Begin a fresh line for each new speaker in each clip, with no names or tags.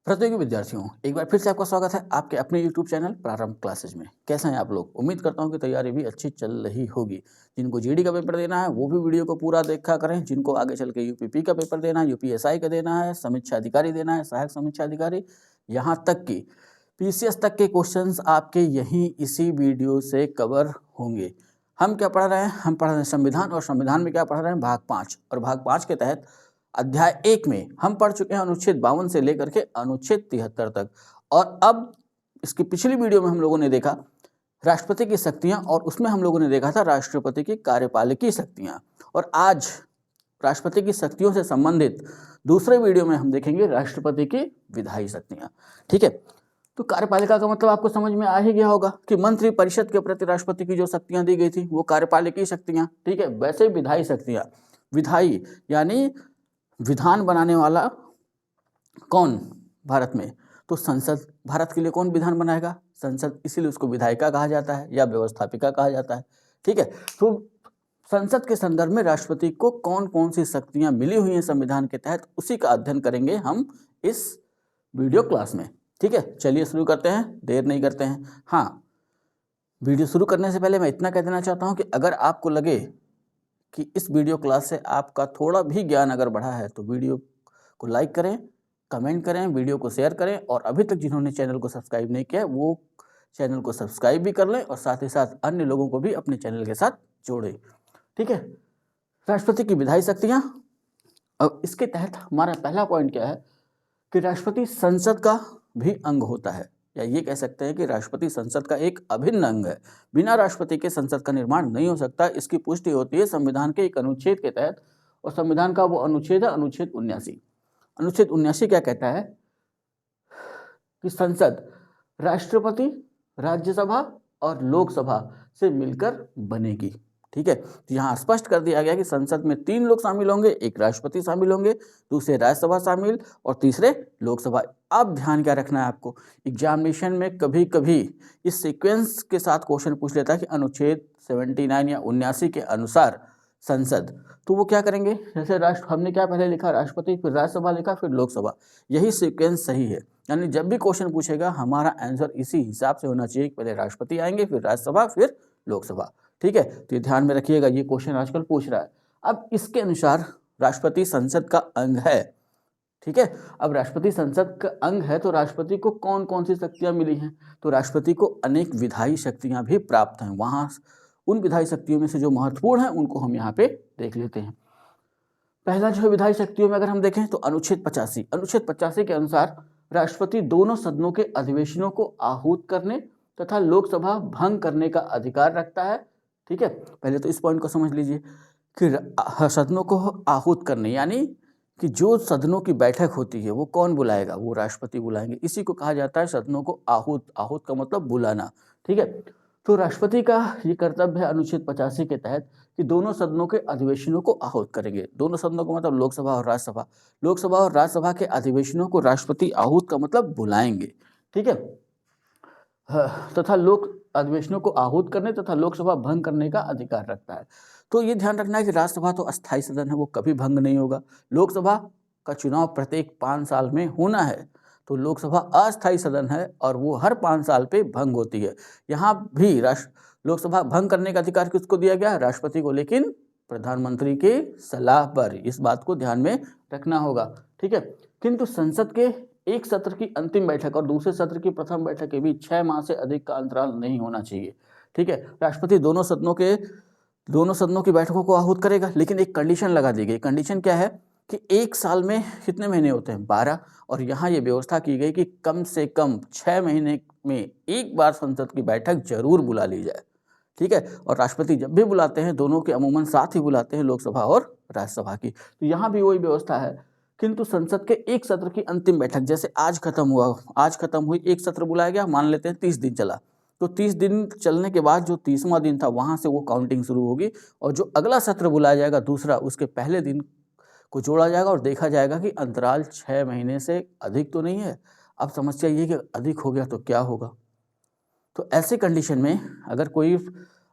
प्रतियोगी विद्यार्थियों, एक बार फिर से आपका स्वागत है आपके अपने यूट्यूब चैनल प्रारंभ क्लासेज में। कैसे हैं आप लोग? उम्मीद करता हूं कि तैयारी भी अच्छी चल रही होगी। जिनको जीडी का पेपर देना है वो भी वीडियो को पूरा देखा करें। जिनको आगे चल के यूपीपी का पेपर देना है, यूपीएसआई का देना है, समीक्षा अधिकारी देना है, सहायक समीक्षा अधिकारी, यहाँ तक कि पीसीएस तक के क्वेश्चंस आपके यहीं इसी वीडियो से कवर होंगे। हम क्या पढ़ रहे हैं? हम पढ़ रहे हैं संविधान, और संविधान में क्या पढ़ रहे हैं? भाग 5। और भाग 5 के तहत अध्याय 1 में हम पढ़ चुके हैं अनुच्छेद 52 से लेकर के अनुच्छेद 73 तक। और अब इसकी पिछली वीडियो में हम लोगों ने देखा राष्ट्रपति की शक्तियां, और उसमें हम लोगों ने देखा था राष्ट्रपति की कार्यपालिकी शक्तियां। और आज राष्ट्रपति की शक्तियों से संबंधित दूसरे वीडियो में हम देखेंगे राष्ट्रपति की विधायी शक्तियां। ठीक है, तो कार्यपालिका का मतलब आपको समझ में आ ही गया होगा कि मंत्री परिषद के प्रति राष्ट्रपति की जो शक्तियां दी गई थी वो कार्यपालिकी शक्तियां। ठीक है, वैसे विधायी शक्तियां, विधायी यानी विधान बनाने वाला कौन भारत में? तो संसद। भारत के लिए कौन विधान बनाएगा? संसद। इसीलिए उसको विधायिका कहा जाता है या व्यवस्थापिका कहा जाता है। ठीक है, तो संसद के संदर्भ में राष्ट्रपति को कौन कौन सी शक्तियां मिली हुई हैं संविधान के तहत, उसी का अध्ययन करेंगे हम इस वीडियो क्लास में। ठीक है, चलिए शुरू करते हैं, देर नहीं करते हैं। हाँ, वीडियो शुरू करने से पहले मैं इतना कह देना चाहता हूं कि अगर आपको लगे कि इस वीडियो क्लास से आपका थोड़ा भी ज्ञान अगर बढ़ा है तो वीडियो को लाइक करें, कमेंट करें, वीडियो को शेयर करें, और अभी तक जिन्होंने चैनल को सब्सक्राइब नहीं किया वो चैनल को सब्सक्राइब भी कर लें, और साथ ही साथ अन्य लोगों को भी अपने चैनल के साथ जोड़ें। ठीक है, राष्ट्रपति की विधायी शक्तियां। अब इसके तहत हमारा पहला पॉइंट क्या है कि राष्ट्रपति संसद का भी अंग होता है, या ये कह सकते हैं कि राष्ट्रपति संसद का एक अभिन्न अंग है। बिना राष्ट्रपति के संसद का निर्माण नहीं हो सकता। इसकी पुष्टि होती है संविधान के एक अनुच्छेद के तहत, और संविधान का वो अनुच्छेद है अनुच्छेद 79। अनुच्छेद 79 क्या कहता है कि संसद राष्ट्रपति, राज्यसभा और लोकसभा से मिलकर बनेगी। ठीक है, तो यहाँ स्पष्ट कर दिया गया कि संसद में 3 लोग शामिल होंगे, एक राष्ट्रपति शामिल होंगे, दूसरे राज्यसभा शामिल, और तीसरे लोकसभा। अब ध्यान क्या रखना है आपको, एग्जामिनेशन में कभी कभी इस सीक्वेंस के साथ क्वेश्चन पूछ लेता है कि अनुच्छेद 79 या 79 के अनुसार संसद, तो वो क्या करेंगे? जैसे हमने क्या पहले लिखा, राष्ट्रपति, फिर राज्यसभा लिखा, फिर लोकसभा। यही सीक्वेंस सही है, यानी जब भी क्वेश्चन पूछेगा हमारा आंसर इसी हिसाब से होना चाहिए, पहले राष्ट्रपति आएंगे, फिर राज्यसभा, फिर लोकसभा। ठीक है, तो ये ध्यान में रखिएगा, ये क्वेश्चन आजकल पूछ रहा है। अब इसके अनुसार राष्ट्रपति संसद का अंग है। ठीक है, अब राष्ट्रपति संसद का अंग है तो राष्ट्रपति को कौन कौन सी शक्तियां मिली हैं? तो राष्ट्रपति को अनेक विधायी शक्तियां भी प्राप्त हैं। वहां उन विधायी शक्तियों में से जो महत्वपूर्ण है उनको हम यहाँ पे देख लेते हैं। पहला जो है विधायी शक्तियों में अगर हम देखें तो अनुच्छेद 85। अनुच्छेद 85 के अनुसार राष्ट्रपति दोनों सदनों के अधिवेशनों को आहूत करने तथा लोकसभा भंग करने का अधिकार रखता है। ठीक है, पहले तो इस पॉइंट को समझ लीजिए कि सदनों को आहूत करने यानी कि जो सदनों की बैठक होती है वो कौन बुलाएगा? वो राष्ट्रपति बुलाएंगे। इसी को कहा जाता है सदनों को आहूत। आहूत का मतलब बुलाना। ठीक है, तो राष्ट्रपति का ये कर्तव्य है अनुच्छेद 85 के तहत कि दोनों सदनों के अधिवेशनों को आहूत करेंगे। दोनों सदनों को मतलब लोकसभा और राज्यसभा। लोकसभा और राज्यसभा के अधिवेशनों को राष्ट्रपति आहूत का मतलब बुलाएंगे। ठीक है, तथा लोक अधिवेशनों को आहूत करने तथा लोकसभा भंग करने का अधिकार रखता है। तो ये ध्यान रखना है कि राज्यसभा तो अस्थायी सदन है, वो कभी भंग नहीं होगा। लोकसभा का चुनाव प्रत्येक 5 साल में होना है, तो लोकसभा अस्थायी सदन है और वो हर 5 साल पे भंग होती है। यहाँ भी लोकसभा भंग करने का अधिकार किसको दिया गया? राष्ट्रपति को, लेकिन प्रधानमंत्री की सलाह पर। इस बात को ध्यान में रखना होगा। ठीक है, किंतु संसद के एक सत्र की अंतिम बैठक और दूसरे सत्र की प्रथम बैठक के बीच 6 माह से अधिक का अंतराल नहीं होना चाहिए। ठीक है, राष्ट्रपति दोनों सदनों की बैठकों को आहूत करेगा, लेकिन एक कंडीशन लगा दी गई। कंडीशन क्या है कि 1 साल में कितने महीने होते हैं? 12। और यहाँ ये व्यवस्था की गई कि कम से कम 6 महीने में एक बार संसद की बैठक जरूर बुला ली जाए। ठीक है, और राष्ट्रपति जब भी बुलाते हैं दोनों के अमूमन साथ ही बुलाते हैं, लोकसभा और राज्यसभा की। तो यहाँ भी वही व्यवस्था है, किंतु संसद के एक सत्र की अंतिम बैठक, जैसे आज खत्म हुई, एक सत्र बुलाया गया, मान लेते हैं 30 दिन चला, तो 30 दिन चलने के बाद जो 30वां दिन था वहां से वो काउंटिंग शुरू होगी, और जो अगला सत्र बुलाया जाएगा दूसरा, उसके पहले दिन को जोड़ा जाएगा और देखा जाएगा कि अंतराल 6 महीने से अधिक तो नहीं है। अब समस्या ये कि अधिक हो गया तो क्या होगा? तो ऐसे कंडीशन में अगर कोई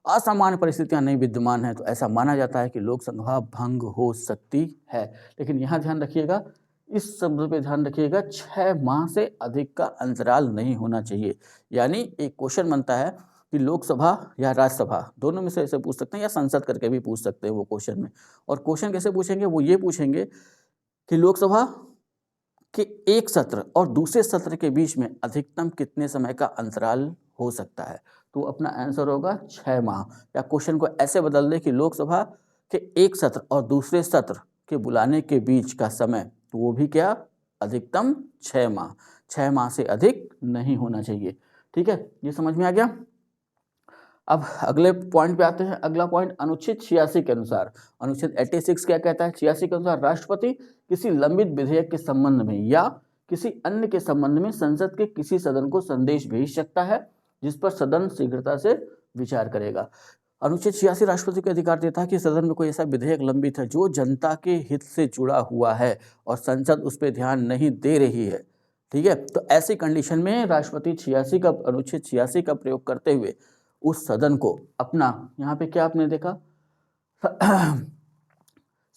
असामान्य परिस्थितियां नहीं विद्यमान है तो ऐसा माना जाता है कि लोकसभा भंग हो सकती है। लेकिन यहाँ ध्यान रखिएगा इस शब्द पे ध्यान रखिएगा, 6 माह से अधिक का अंतराल नहीं होना चाहिए। यानी एक क्वेश्चन बनता है कि लोकसभा या राज्यसभा दोनों में से ऐसे पूछ सकते हैं, या संसद करके भी पूछ सकते हैं वो क्वेश्चन में। और क्वेश्चन कैसे पूछेंगे, वो ये पूछेंगे कि लोकसभा के एक सत्र और दूसरे सत्र के बीच में अधिकतम कितने समय का अंतराल हो सकता है। तो अपना आंसर होगा 6 माह। या क्वेश्चन को ऐसे बदल दे कि लोकसभा के एक सत्र और दूसरे सत्र के बुलाने के बीच का समय, तो वो भी क्या, अधिकतम 6 माह। 6 माह से अधिक नहीं होना चाहिए। ठीक है, ये समझ में आ गया। अब अगले पॉइंट पे आते हैं। अगला पॉइंट अनुच्छेद 86 के अनुसार, अनुच्छेद 86 क्या कहता है, 86 के अनुसार राष्ट्रपति किसी लंबित विधेयक के संबंध में या किसी अन्य के संबंध में संसद के किसी सदन को संदेश भेज सकता है, जिस पर सदन शीघ्रता से विचार करेगा। अनुच्छेद 86 राष्ट्रपति को अधिकार देता है कि सदन में कोई ऐसा विधेयक लंबित है जो जनता के हित से जुड़ा हुआ है और संसद उस पर ध्यान नहीं दे रही है। ठीक है, तो ऐसी कंडीशन में राष्ट्रपति 86 का, अनुच्छेद 86 का प्रयोग करते हुए उस सदन को अपना, यहाँ पे क्या आपने देखा,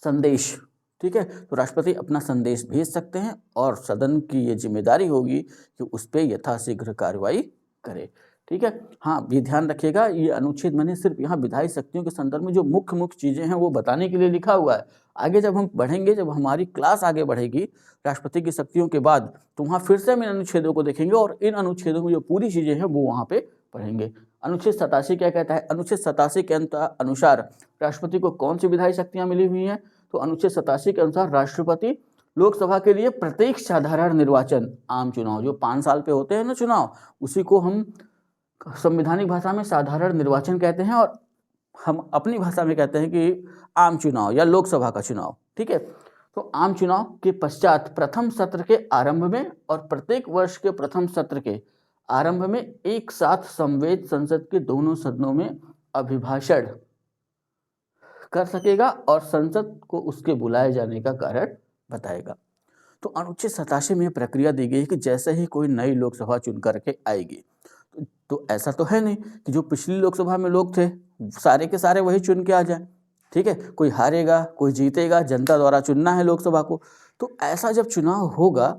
संदेश। ठीक है, तो राष्ट्रपति अपना संदेश भेज सकते हैं और सदन की ये जिम्मेदारी होगी कि उस पर यथाशीघ्र कार्रवाई करे। ठीक है, हाँ ये ध्यान रखिएगा, ये अनुच्छेद मैंने सिर्फ यहाँ विधायी शक्तियों के संदर्भ में जो मुख्य मुख्य चीज़ें हैं वो बताने के लिए लिखा हुआ है। आगे जब हम बढ़ेंगे, जब हमारी क्लास आगे बढ़ेगी राष्ट्रपति की शक्तियों के बाद, तो वहाँ फिर से हम इन अनुच्छेदों को देखेंगे और इन अनुच्छेदों में जो पूरी चीज़ें हैं वो वहाँ पे पढ़ेंगे। अनुच्छेद 87 क्या कहता है, अनुच्छेद 87 के अनुसार राष्ट्रपति को कौन सी विधायी शक्तियाँ मिली हुई हैं, तो अनुच्छेद 87 के अनुसार राष्ट्रपति लोकसभा के लिए प्रत्येक साधारण निर्वाचन, आम चुनाव जो 5 साल पे होते हैं ना चुनाव, उसी को हम संवैधानिक भाषा में साधारण निर्वाचन कहते हैं और हम अपनी भाषा में कहते हैं कि आम चुनाव या लोकसभा का चुनाव। ठीक है, तो आम चुनाव के पश्चात प्रथम सत्र के आरंभ में और प्रत्येक वर्ष के प्रथम सत्र के आरंभ में एक साथ संवेद संसद के दोनों सदनों में अभिभाषण कर सकेगा और संसद को उसके बुलाए जाने का कारण बताएगा। तो अनुच्छेद 87 में प्रक्रिया दी गई कि जैसे ही कोई नई लोकसभा चुन करके आएगी, तो ऐसा तो है नहीं कि जो पिछली लोकसभा में लोग थे सारे के सारे वही चुन के आ जाए। ठीक है, कोई हारेगा कोई जीतेगा, जनता द्वारा चुनना है लोकसभा को। तो ऐसा जब चुनाव होगा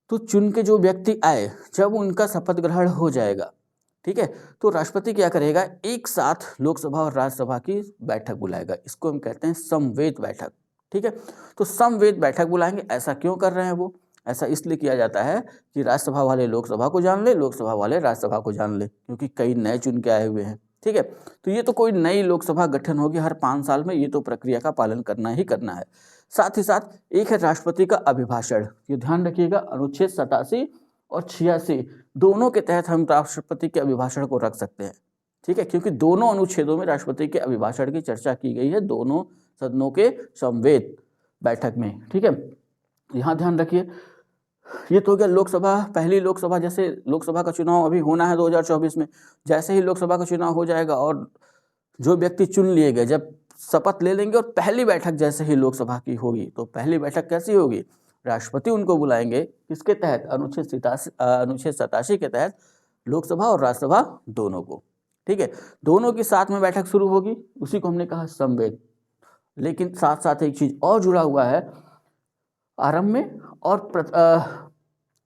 तो चुन के जो व्यक्ति आए, जब उनका शपथ ग्रहण हो जाएगा, ठीक है, तो राष्ट्रपति क्या करेगा, एक साथ लोकसभा और राज्यसभा की बैठक बुलाएगा। इसको हम कहते हैं समवेत बैठक। ठीक है, तो समवेत बैठक बुलाएंगे। ऐसा क्यों कर रहे हैं वो, ऐसा इसलिए किया जाता है कि राज्यसभा वाले लोकसभा को जान ले, लोकसभा वाले राज्यसभा को जान ले, क्योंकि कई नए चुन के आए हुए हैं। ठीक है, तो ये तो कोई नई लोकसभा गठन होगी हर 5 साल में, ये तो प्रक्रिया का पालन करना ही करना है। साथ ही साथ एक है राष्ट्रपति का अभिभाषण। ये ध्यान रखिएगा, अनुच्छेद 87 और 86 दोनों के तहत हम राष्ट्रपति के अभिभाषण को रख सकते हैं। ठीक है, क्योंकि दोनों अनुच्छेदों में राष्ट्रपति के अभिभाषण की चर्चा की गई है, दोनों सदनों के समवेत बैठक में। ठीक है, यहाँ ध्यान रखिए। ये तो हो गया लोकसभा, पहली लोकसभा। जैसे लोकसभा का चुनाव अभी होना है 2024 में, जैसे ही लोकसभा का चुनाव हो जाएगा और जो व्यक्ति चुन लिए गए जब शपथ ले लेंगे और पहली बैठक जैसे ही लोकसभा की होगी, तो पहली बैठक कैसी होगी, राष्ट्रपति उनको बुलाएंगे, किसके तहत, अनुच्छेद 87 के तहत, लोकसभा और राज्यसभा दोनों को। ठीक है, दोनों की साथ में बैठक शुरू होगी, उसी को हमने कहा समवेत। लेकिन साथ साथ एक चीज और जुड़ा हुआ है, आरंभ में और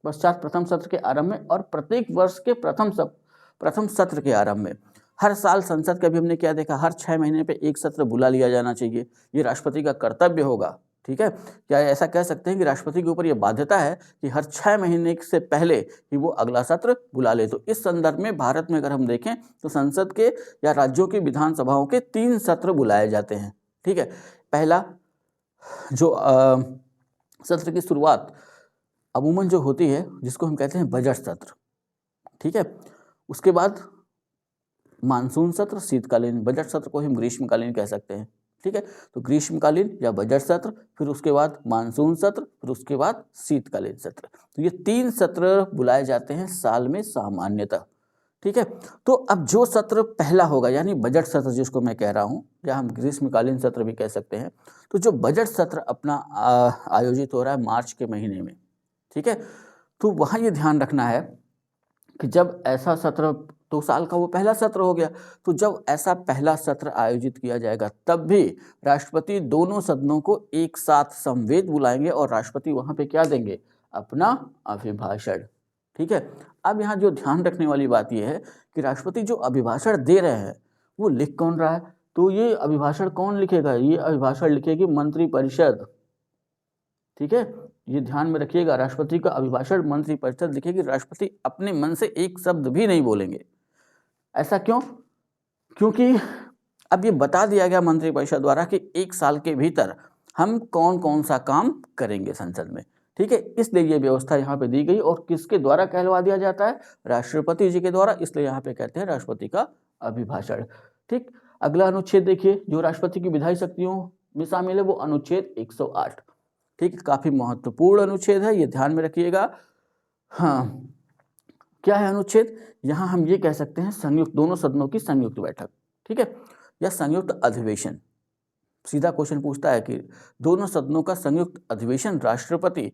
पश्चात प्रथम सत्र के आरंभ में और प्रत्येक वर्ष के प्रथम सत्र के आरंभ में। हर साल संसद का भी हमने क्या देखा, हर 6 महीने पे एक सत्र बुला लिया जाना चाहिए, ये राष्ट्रपति का कर्तव्य होगा। ठीक है, क्या ऐसा कह सकते हैं कि राष्ट्रपति के ऊपर ये बाध्यता है कि हर 6 महीने से पहले ही वो अगला सत्र बुला ले। तो इस संदर्भ में भारत में अगर हम देखें तो संसद के या राज्यों की विधानसभाओं के 3 सत्र बुलाए जाते हैं। ठीक है, पहला जो सत्र की शुरुआत अमूमन जो होती है, जिसको हम कहते हैं बजट सत्र। ठीक है, उसके बाद मानसून सत्र, शीतकालीन, बजट सत्र को हम ग्रीष्मकालीन कह सकते हैं। ठीक है, तो ग्रीष्मकालीन या बजट सत्र, फिर उसके बाद मानसून सत्र, फिर उसके बाद शीतकालीन सत्र। तो ये 3 सत्र बुलाए जाते हैं साल में सामान्यतः। ठीक है, तो अब जो सत्र पहला होगा यानी बजट सत्र जिसको मैं कह रहा हूँ, या हम ग्रीष्मकालीन सत्र भी कह सकते हैं, तो जो बजट सत्र अपना आयोजित हो रहा है मार्च के महीने में। ठीक है, तो वहाँ ये ध्यान रखना है कि जब ऐसा सत्र तो साल का वो पहला सत्र हो गया। तो जब ऐसा पहला सत्र आयोजित किया जाएगा तब भी राष्ट्रपति दोनों सदनों को एक साथ समवेत बुलाएंगे और राष्ट्रपति वहां पे क्या देंगे, अपना अभिभाषण। ठीक है, अब यहाँ जो ध्यान रखने वाली बात यह है कि राष्ट्रपति जो अभिभाषण दे रहे हैं वो लिख कौन रहा है, तो ये अभिभाषण कौन लिखेगा, ये अभिभाषण लिखेगी मंत्रिपरिषद। ठीक है, ये ध्यान में रखिएगा, राष्ट्रपति का अभिभाषण मंत्रिपरिषद लिखेगी, राष्ट्रपति अपने मन से एक शब्द भी नहीं बोलेंगे। ऐसा क्यों? क्योंकि अब ये बता दिया गया मंत्रिपरिषद द्वारा कि एक साल के भीतर हम कौन कौन सा काम करेंगे संसद में। ठीक है, इसलिए ये व्यवस्था यहाँ पे दी गई और किसके द्वारा कहलवा दिया जाता है, राष्ट्रपति जी के द्वारा, इसलिए यहाँ पे कहते हैं राष्ट्रपति का अभिभाषण। ठीक, अगला अनुच्छेद देखिए जो राष्ट्रपति की विधायी शक्तियों में शामिल है वो अनुच्छेद 108। ठीक, काफी महत्वपूर्ण अनुच्छेद है, ये ध्यान में रखिएगा। हाँ, क्या है अनुच्छेद, यहाँ हम ये कह सकते हैं संयुक्त, दोनों सदनों की संयुक्त बैठक। ठीक है, या संयुक्त अधिवेशन। सीधा क्वेश्चन पूछता है कि दोनों सदनों का संयुक्त अधिवेशन राष्ट्रपति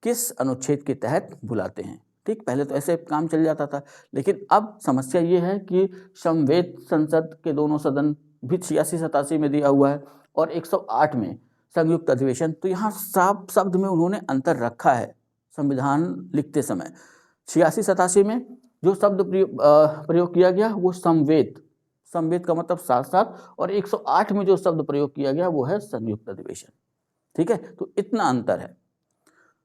किस अनुच्छेद के तहत बुलाते हैं। ठीक, पहले तो ऐसे काम चल जाता था, लेकिन अब समस्या ये है कि समवेत संसद के दोनों सदन भी 86-87 में दिया हुआ है और 108 में संयुक्त अधिवेशन। तो यहाँ साफ शब्द में उन्होंने अंतर रखा है संविधान लिखते समय। 86-87 में जो शब्द प्रयोग किया गया वो समवेत, समवेत का मतलब साथ साथ, और 108 में जो शब्द प्रयोग किया गया वो है संयुक्त अधिवेशन। ठीक है, तो इतना अंतर है।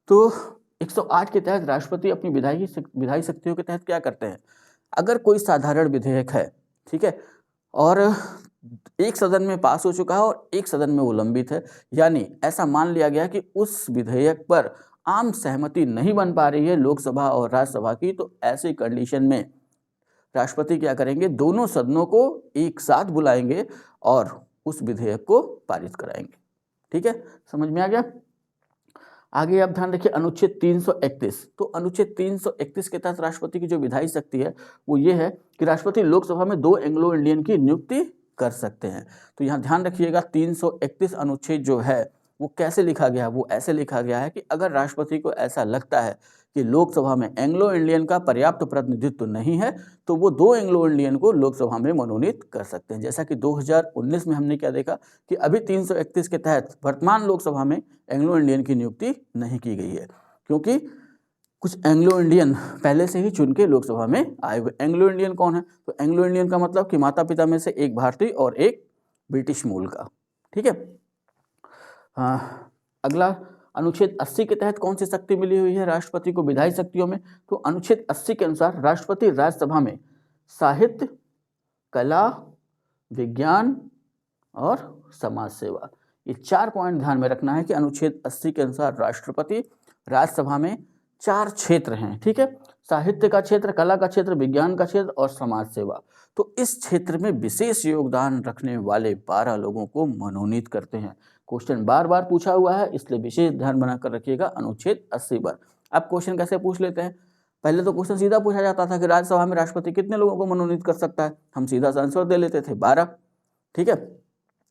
तो 108 के तहत राष्ट्रपति अपनी विधायी शक्तियों के तहत क्या करते हैं, अगर कोई साधारण विधेयक है, ठीक है, और एक सदन में पास हो चुका है और एक सदन में वो लंबित है, यानी ऐसा मान लिया गया कि उस विधेयक पर आम सहमति नहीं बन पा रही है लोकसभा और राज्यसभा की, तो ऐसी कंडीशन में राष्ट्रपति क्या करेंगे, दोनों सदनों को एक साथ बुलाएंगे और उस विधेयक को पारित कराएंगे। ठीक है, समझ में आ गया। आगे आप ध्यान रखिए अनुच्छेद 331। तो अनुच्छेद 331 के तहत राष्ट्रपति की जो विधायी शक्ति है वो ये है कि राष्ट्रपति लोकसभा में 2 एंग्लो इंडियन की नियुक्ति कर सकते हैं। तो यहाँ ध्यान रखिएगा 331 अनुच्छेद जो है वो कैसे लिखा गया है, वो ऐसे लिखा गया है कि अगर राष्ट्रपति को ऐसा लगता है कि लोकसभा में एंग्लो इंडियन का पर्याप्त प्रतिनिधित्व नहीं है तो वो 2 एंग्लो इंडियन को लोकसभा में मनोनीत कर सकते हैं। जैसा कि 2019 में हमने क्या देखा कि अभी 331 के तहत वर्तमान लोकसभा में एंग्लो इंडियन की नियुक्ति नहीं की गई है, क्योंकि कुछ एंग्लो इंडियन पहले से ही चुन के लोकसभा में आए हुए। एंग्लो इंडियन कौन है, तो एंग्लो इंडियन का मतलब कि माता पिता में से एक भारतीय और एक ब्रिटिश मूल का। ठीक है, अगला अनुच्छेद 80 के तहत कौन सी शक्ति मिली हुई है राष्ट्रपति को विधायी शक्तियों में, तो अनुच्छेद 80 के अनुसार राष्ट्रपति राज्यसभा में साहित्य, कला, विज्ञान और समाज सेवा, ये 4 पॉइंट ध्यान में रखना है कि अनुच्छेद 80 के अनुसार राष्ट्रपति राज्यसभा में 4 क्षेत्र हैं। ठीक है, साहित्य का क्षेत्र, कला का क्षेत्र, विज्ञान का क्षेत्र और समाज सेवा। तो इस क्षेत्र में विशेष योगदान रखने वाले 12 लोगों को मनोनीत करते हैं। क्वेश्चन बार बार पूछा हुआ है, इसलिए विशेष ध्यान बनाकर रखिएगा अनुच्छेद 80 पर। अब क्वेश्चन कैसे पूछ लेते हैं, पहले तो क्वेश्चन सीधा पूछा जाता था कि राज्यसभा में राष्ट्रपति कितने लोगों को मनोनीत कर सकता है, हम सीधा सा आंसर दे लेते थे 12। ठीक है,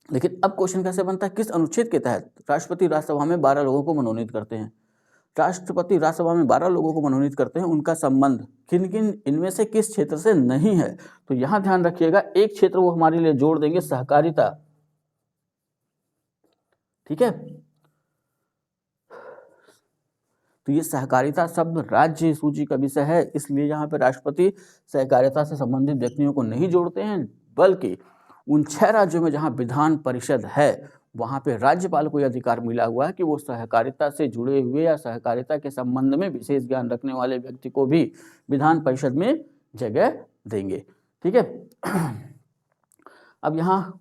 लेकिन अब क्वेश्चन कैसे बनता है, किस अनुच्छेद के तहत राष्ट्रपति राज्यसभा में 12 लोगों को मनोनीत करते हैं। राष्ट्रपति राज्यसभा में 12 लोगों को मनोनीत करते हैं, उनका संबंध किन किन इनमें से किस क्षेत्र से नहीं है। तो यहां ध्यान रखिएगा, एक क्षेत्र वो हमारे लिए जोड़ देंगे, सहकारिता। ठीक है, तो ये सहकारिता शब्द राज्य सूची का विषय है, इसलिए यहाँ पे राष्ट्रपति सहकारिता से संबंधित व्यक्तियों को नहीं जोड़ते हैं, बल्कि उन 6 राज्यों में जहाँ विधान परिषद है वहाँ पे राज्यपाल को यह अधिकार मिला हुआ है कि वो सहकारिता से जुड़े हुए या सहकारिता के संबंध में विशेष ज्ञान रखने वाले व्यक्ति को भी विधान परिषद में जगह देंगे। ठीक है, अब यहाँ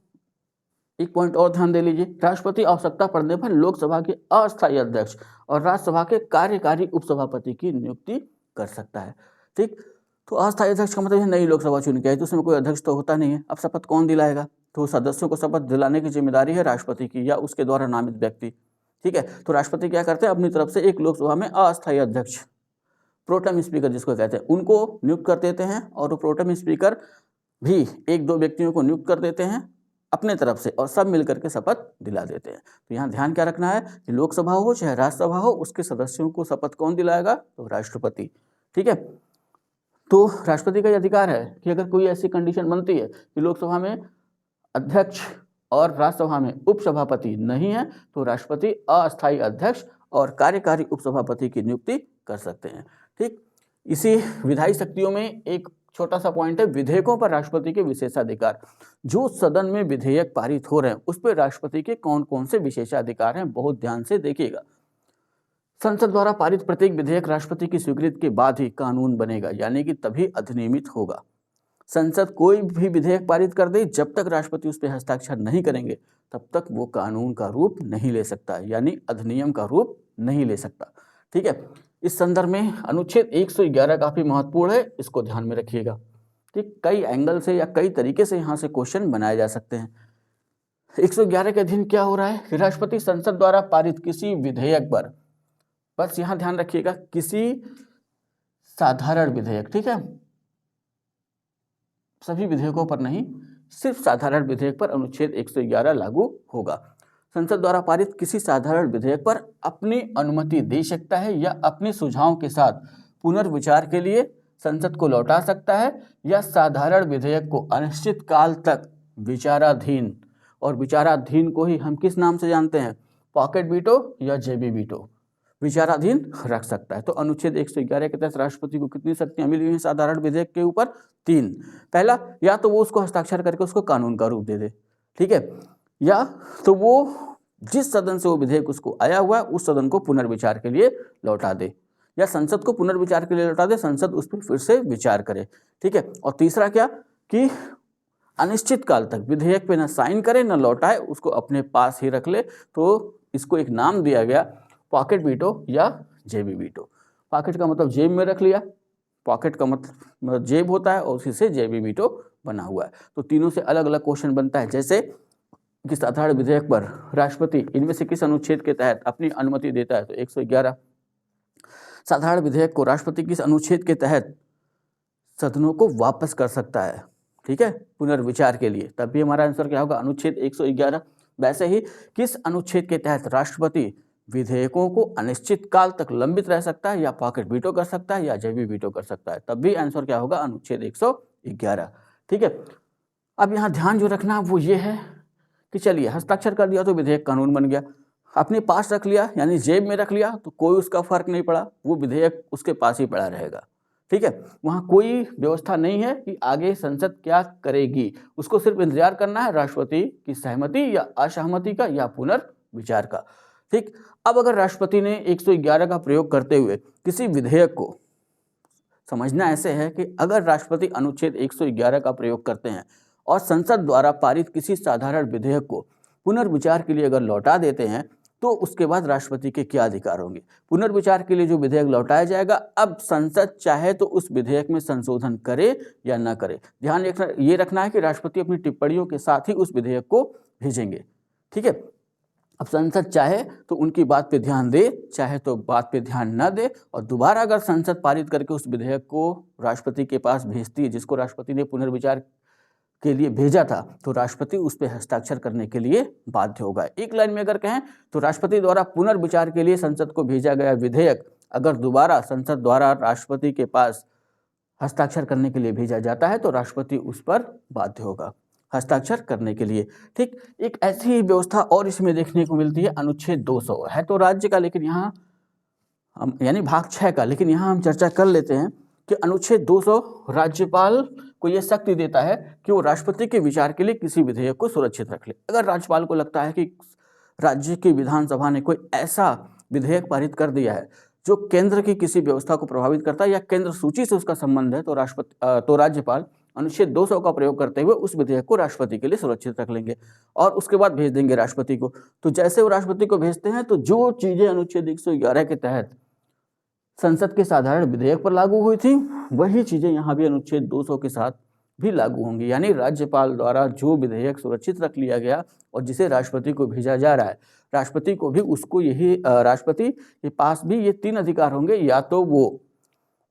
एक पॉइंट और ध्यान दे लीजिए, राष्ट्रपति आवश्यकता पड़ने पर लोकसभा के अस्थायी अध्यक्ष और राज्यसभा के कार्यकारी उपसभापति की नियुक्ति कर सकता है। ठीक, तो अस्थायी अध्यक्ष का मतलब नई लोकसभा चुन के आई तो उसमें कोई अध्यक्ष तो होता नहीं है, अब शपथ कौन दिलाएगा, तो सदस्यों को शपथ दिलाने की जिम्मेदारी है राष्ट्रपति की या उसके द्वारा नामित व्यक्ति। ठीक है, तो राष्ट्रपति क्या करते हैं, अपनी तरफ से एक लोकसभा में अस्थायी अध्यक्ष, प्रोटेम स्पीकर जिसको कहते हैं, उनको नियुक्त कर देते हैं और प्रोटेम स्पीकर भी 1-2 व्यक्तियों को नियुक्त कर देते हैं अपने तरफ से और सब मिलकर के शपथ दिला देते हैं। तो यहाँ ध्यान क्या रखना है कि लोकसभा हो चाहे राज्यसभा हो, उसके सदस्यों को शपथ कौन दिलाएगा, तो राष्ट्रपति। ठीक है, तो राष्ट्रपति का ये अधिकार है कि अगर कोई ऐसी कंडीशन बनती है कि लोकसभा में अध्यक्ष और राज्यसभा में उपसभापति नहीं है तो राष्ट्रपति अस्थायी अध्यक्ष और कार्यकारी उपसभापति की नियुक्ति कर सकते हैं। ठीक, इसी विधायी शक्तियों में एक छोटा सा पॉइंट है विधेयकों पर राष्ट्रपति के विशेषाधिकार। जो सदन में विधेयक पारित हो रहे हैं उस पर राष्ट्रपति के कौन कौन से विशेषाधिकार हैं, बहुत ध्यान से देखिएगा। संसद द्वारा पारित प्रत्येक विधेयक राष्ट्रपति की स्वीकृति के बाद ही कानून बनेगा, यानी कि तभी अधिनियमित होगा। संसद कोई भी विधेयक पारित कर दे, जब तक राष्ट्रपति उस पर हस्ताक्षर नहीं करेंगे तब तक वो कानून का रूप नहीं ले सकता, यानी अधिनियम का रूप नहीं ले सकता। ठीक है, इस संदर्भ में अनुच्छेद 111 काफी महत्वपूर्ण है, इसको ध्यान में रखिएगा। ठीक, कई एंगल से या कई तरीके से यहाँ से क्वेश्चन बनाए जा सकते हैं। 111 के अधीन क्या हो रहा है कि राष्ट्रपति संसद द्वारा पारित किसी विधेयक पर, बस यहाँ ध्यान रखिएगा, किसी साधारण विधेयक, ठीक है, सभी विधेयकों पर नहीं, सिर्फ साधारण विधेयक पर अनुच्छेद 111 लागू होगा। संसद द्वारा पारित किसी साधारण विधेयक पर अपनी अनुमति दे सकता है या अपने सुझाव के साथ पुनर्विचार के लिए संसद को लौटा सकता है, या साधारण विधेयक को अनिश्चित काल तक विचाराधीन, और विचाराधीन को ही हम किस नाम से जानते हैं, पॉकेट वीटो या जेबी वीटो, विचाराधीन रख सकता है। तो अनुच्छेद 111 के तहत राष्ट्रपति को कितनी शक्तियां मिली हुई हैं साधारण विधेयक के ऊपर? 3। पहला, या तो वो उसको हस्ताक्षर करके उसको कानून का रूप दे दे, ठीक है, या तो वो जिस सदन से वो विधेयक उसको आया हुआ है उस सदन को पुनर्विचार के लिए लौटा दे, या संसद को पुनर्विचार के लिए लौटा दे, संसद उस पर फिर से विचार करे। ठीक है, और तीसरा क्या कि अनिश्चित काल तक विधेयक पे न साइन करे न लौटाए, उसको अपने पास ही रख ले। तो इसको एक नाम दिया गया पॉकेट वीटो या जेबी वीटो। पॉकेट का मतलब जेब में रख लिया, पॉकेट का मतलब जेब होता है और उसी से जेबी वीटो बना हुआ है। तो तीनों से अलग अलग क्वेश्चन बनता है, जैसे कि साधारण विधेयक पर राष्ट्रपति इनमें से किस अनुच्छेद के तहत अपनी अनुमति देता है, तो 111। साधारण विधेयक को राष्ट्रपति किस अनुच्छेद के तहत सदनों को वापस कर सकता है, ठीक है, पुनर्विचार के लिए, तब भी हमारा आंसर क्या होगा, अनुच्छेद 111। वैसे ही किस अनुच्छेद के तहत राष्ट्रपति विधेयकों को अनिश्चित काल तक लंबित रह सकता है, या पॉकेट वीटो कर सकता है, या जेबी वीटो कर सकता है, तब भी आंसर क्या होगा, अनुच्छेद 111। ठीक है, अब यहाँ ध्यान जो रखना वो ये है कि चलिए हस्ताक्षर कर दिया तो विधेयक कानून बन गया, अपने पास रख लिया यानी जेब में रख लिया तो कोई उसका फर्क नहीं पड़ा, वो विधेयक उसके पास ही पड़ा रहेगा। ठीक है, वहाँ कोई व्यवस्था नहीं है कि आगे संसद क्या करेगी, उसको सिर्फ इंतजार करना है राष्ट्रपति की सहमति या असहमति का या पुनर्विचार का। ठीक, अब अगर राष्ट्रपति ने 111 का प्रयोग करते हुए किसी विधेयक को, समझना ऐसे है कि अगर राष्ट्रपति अनुच्छेद 111 का प्रयोग करते हैं और संसद द्वारा पारित किसी साधारण विधेयक को पुनर्विचार के लिए अगर लौटा देते हैं तो उसके बाद राष्ट्रपति के क्या अधिकार होंगे। पुनर्विचार के लिए जो विधेयक लौटाया जाएगा, अब संसद चाहे तो उस विधेयक में संशोधन करे या न करे। ध्यान ये रखना है कि राष्ट्रपति अपनी टिप्पणियों के साथ ही उस विधेयक को भेजेंगे। ठीक है, अब संसद चाहे तो उनकी बात पे ध्यान दे, चाहे तो बात पे ध्यान न दे, और दोबारा अगर संसद पारित करके उस विधेयक को राष्ट्रपति के पास भेजती है जिसको राष्ट्रपति ने पुनर्विचार के लिए भेजा था, तो राष्ट्रपति उस पर हस्ताक्षर करने के लिए बाध्य होगा। एक लाइन में अगर कहें तो राष्ट्रपति द्वारा पुनर्विचार के लिए संसद को भेजा गया विधेयक अगर दोबारा संसद द्वारा राष्ट्रपति के पास हस्ताक्षर करने के लिए भेजा जाता है तो राष्ट्रपति उस पर बाध्य होगा हस्ताक्षर करने के लिए। ठीक, एक ऐसी ही व्यवस्था और इसमें देखने को मिलती है, अनुच्छेद 200 है तो राज्य का, लेकिन यहाँ हम यानी भाग 6 का, लेकिन यहाँ हम चर्चा कर लेते हैं कि अनुच्छेद 200 राज्यपाल को यह शक्ति देता है कि वो राष्ट्रपति के विचार के लिए किसी विधेयक को सुरक्षित रख ले। अगर राज्यपाल को लगता है कि राज्य की विधानसभा ने कोई ऐसा विधेयक पारित कर दिया है जो केंद्र की किसी व्यवस्था को प्रभावित करता है या केंद्र सूची से उसका संबंध है, तो राज्यपाल अनुच्छेद 200 का प्रयोग करते हुए उस विधेयक को राष्ट्रपति के लिए सुरक्षित रख लेंगे और उसके बाद भेज देंगे राष्ट्रपति को। तो जैसे वो राष्ट्रपति को भेजते हैं तो जो चीजें अनुच्छेद 111 के तहत संसद के साधारण विधेयक पर लागू हुई थी वही चीजें यहाँ भी अनुच्छेद 200 के साथ भी लागू होंगी। यानी राज्यपाल द्वारा जो विधेयक सुरक्षित रख लिया गया और जिसे राष्ट्रपति को भेजा जा रहा है, राष्ट्रपति को भी उसको यही राष्ट्रपति के पास भी ये 3 अधिकार होंगे। या तो वो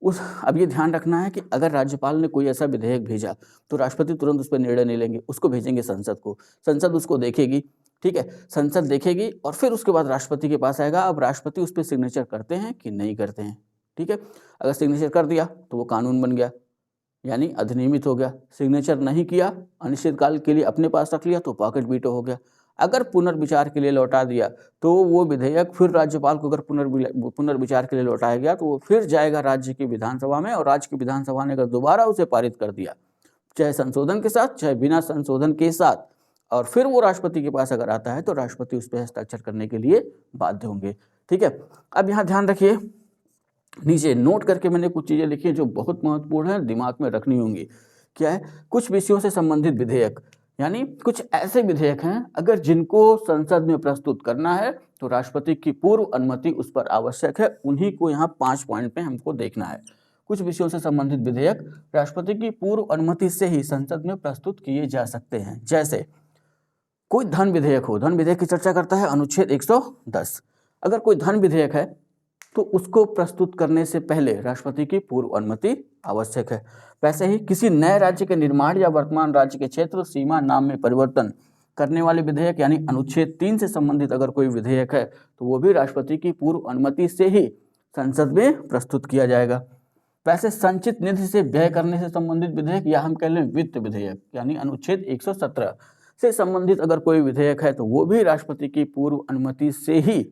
उस, अब ये ध्यान रखना है कि अगर राज्यपाल ने कोई ऐसा विधेयक भेजा तो राष्ट्रपति तुरंत उस पर निर्णय नहीं लेंगे, उसको भेजेंगे संसद को, संसद उसको देखेगी। ठीक है, संसद देखेगी और फिर उसके बाद राष्ट्रपति के पास आएगा। अब राष्ट्रपति उस पर सिग्नेचर करते हैं कि नहीं करते हैं। ठीक है, अगर सिग्नेचर कर दिया तो वो कानून बन गया, यानी अधिनियमित हो गया। सिग्नेचर नहीं किया, अनिश्चितकाल के लिए अपने पास रख लिया तो पॉकेट वीटो हो गया। अगर पुनर्विचार के लिए लौटा दिया तो वो विधेयक फिर राज्यपाल को अगर पुनर्विचार के लिए लौटाया गया तो वो फिर जाएगा राज्य की विधानसभा में, और राज्य की विधानसभा ने अगर दोबारा उसे पारित कर दिया, चाहे संशोधन के साथ चाहे बिना संशोधन के साथ, और फिर वो राष्ट्रपति के पास अगर आता है तो राष्ट्रपति उस पर हस्ताक्षर करने के लिए बाध्य होंगे। ठीक है, अब यहाँ ध्यान रखिए, नीचे नोट करके मैंने कुछ चीज़ें लिखी हैं जो बहुत महत्वपूर्ण है, दिमाग में रखनी होंगी। क्या है? कुछ विषयों से संबंधित विधेयक, यानी कुछ ऐसे विधेयक हैं अगर जिनको संसद में प्रस्तुत करना है तो राष्ट्रपति की पूर्व अनुमति उस पर आवश्यक है। उन्हीं को यहाँ 5 पॉइंट पे हमको देखना है। कुछ विषयों से संबंधित विधेयक राष्ट्रपति की पूर्व अनुमति से ही संसद में प्रस्तुत किए जा सकते हैं। जैसे कोई धन विधेयक हो, धन विधेयक की चर्चा करता है अनुच्छेद 110। अगर कोई धन विधेयक है तो उसको प्रस्तुत करने से पहले राष्ट्रपति की पूर्व अनुमति आवश्यक है। वैसे ही किसी नए राज्य के निर्माण या वर्तमान राज्य के क्षेत्र सीमा नाम में परिवर्तन करने वाले विधेयक, यानी अनुच्छेद 3 से संबंधित अगर कोई विधेयक है तो वो भी राष्ट्रपति की पूर्व अनुमति से ही संसद में प्रस्तुत किया जाएगा। वैसे संचित निधि से व्यय करने से संबंधित विधेयक, या हम कह लें वित्त विधेयक, यानी अनुच्छेद 117 से संबंधित अगर कोई विधेयक है तो वो भी राष्ट्रपति की पूर्व अनुमति से ही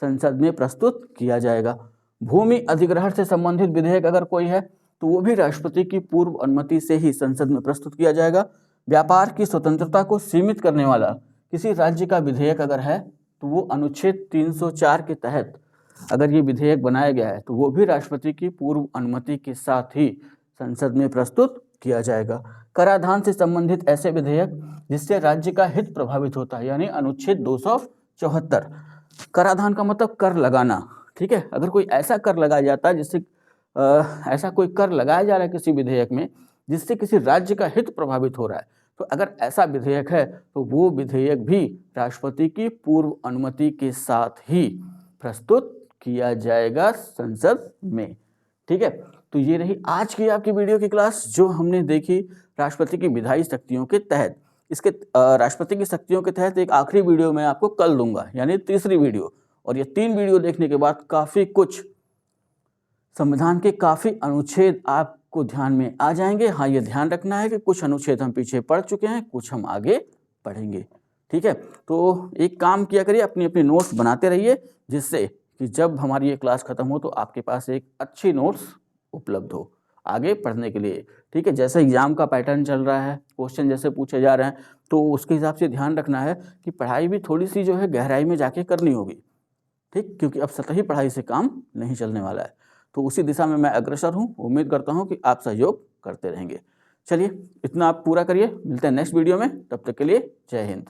संसद में प्रस्तुत किया जाएगा। भूमि अधिग्रहण से संबंधित विधेयक अगर कोई है तो वो भी राष्ट्रपति की पूर्व अनुमति से ही संसद में प्रस्तुत किया जाएगा। व्यापार की स्वतंत्रता को सीमित करने वाला किसी राज्य का विधेयक अगर है तो वो अनुच्छेद 304 के तहत अगर ये विधेयक बनाया गया है तो वो भी राष्ट्रपति की पूर्व अनुमति के साथ ही संसद में प्रस्तुत किया जाएगा। कराधान से संबंधित ऐसे विधेयक जिससे राज्य का हित प्रभावित होता है, यानी अनुच्छेद 274। कराधान का मतलब कर लगाना। ठीक है, अगर कोई ऐसा कर लगाया जाता है जिससे ऐसा कोई कर लगाया जा रहा है किसी विधेयक में जिससे किसी राज्य का हित प्रभावित हो रहा है, तो अगर ऐसा विधेयक है तो वो विधेयक भी राष्ट्रपति की पूर्व अनुमति के साथ ही प्रस्तुत किया जाएगा संसद में। ठीक है, तो ये रही आज की आपकी वीडियो की क्लास जो हमने देखी राष्ट्रपति की विधायी शक्तियों के तहत। इसके राष्ट्रपति की शक्तियों के तहत एक आखिरी वीडियो मैं आपको कल दूंगा, यानी तीसरी वीडियो। और ये 3 वीडियो देखने के बाद काफ़ी कुछ संविधान के काफ़ी अनुच्छेद आपको ध्यान में आ जाएंगे। हाँ, ये ध्यान रखना है कि कुछ अनुच्छेद हम पीछे पढ़ चुके हैं, कुछ हम आगे पढ़ेंगे। ठीक है, तो एक काम किया करिए, अपनी अपनी नोट्स बनाते रहिए जिससे कि जब हमारी ये क्लास खत्म हो तो आपके पास एक अच्छी नोट्स उपलब्ध हो आगे पढ़ने के लिए। ठीक है, जैसे एग्जाम का पैटर्न चल रहा है, क्वेश्चन जैसे पूछे जा रहे हैं, तो उसके हिसाब से ध्यान रखना है कि पढ़ाई भी थोड़ी सी जो है गहराई में जाके करनी होगी। ठीक, क्योंकि अब सतही पढ़ाई से काम नहीं चलने वाला है। तो उसी दिशा में मैं अग्रसर हूँ। उम्मीद करता हूँ कि आप सहयोग करते रहेंगे। चलिए, इतना आप पूरा करिए, मिलते हैं नेक्स्ट वीडियो में। तब तक के लिए जय हिंद।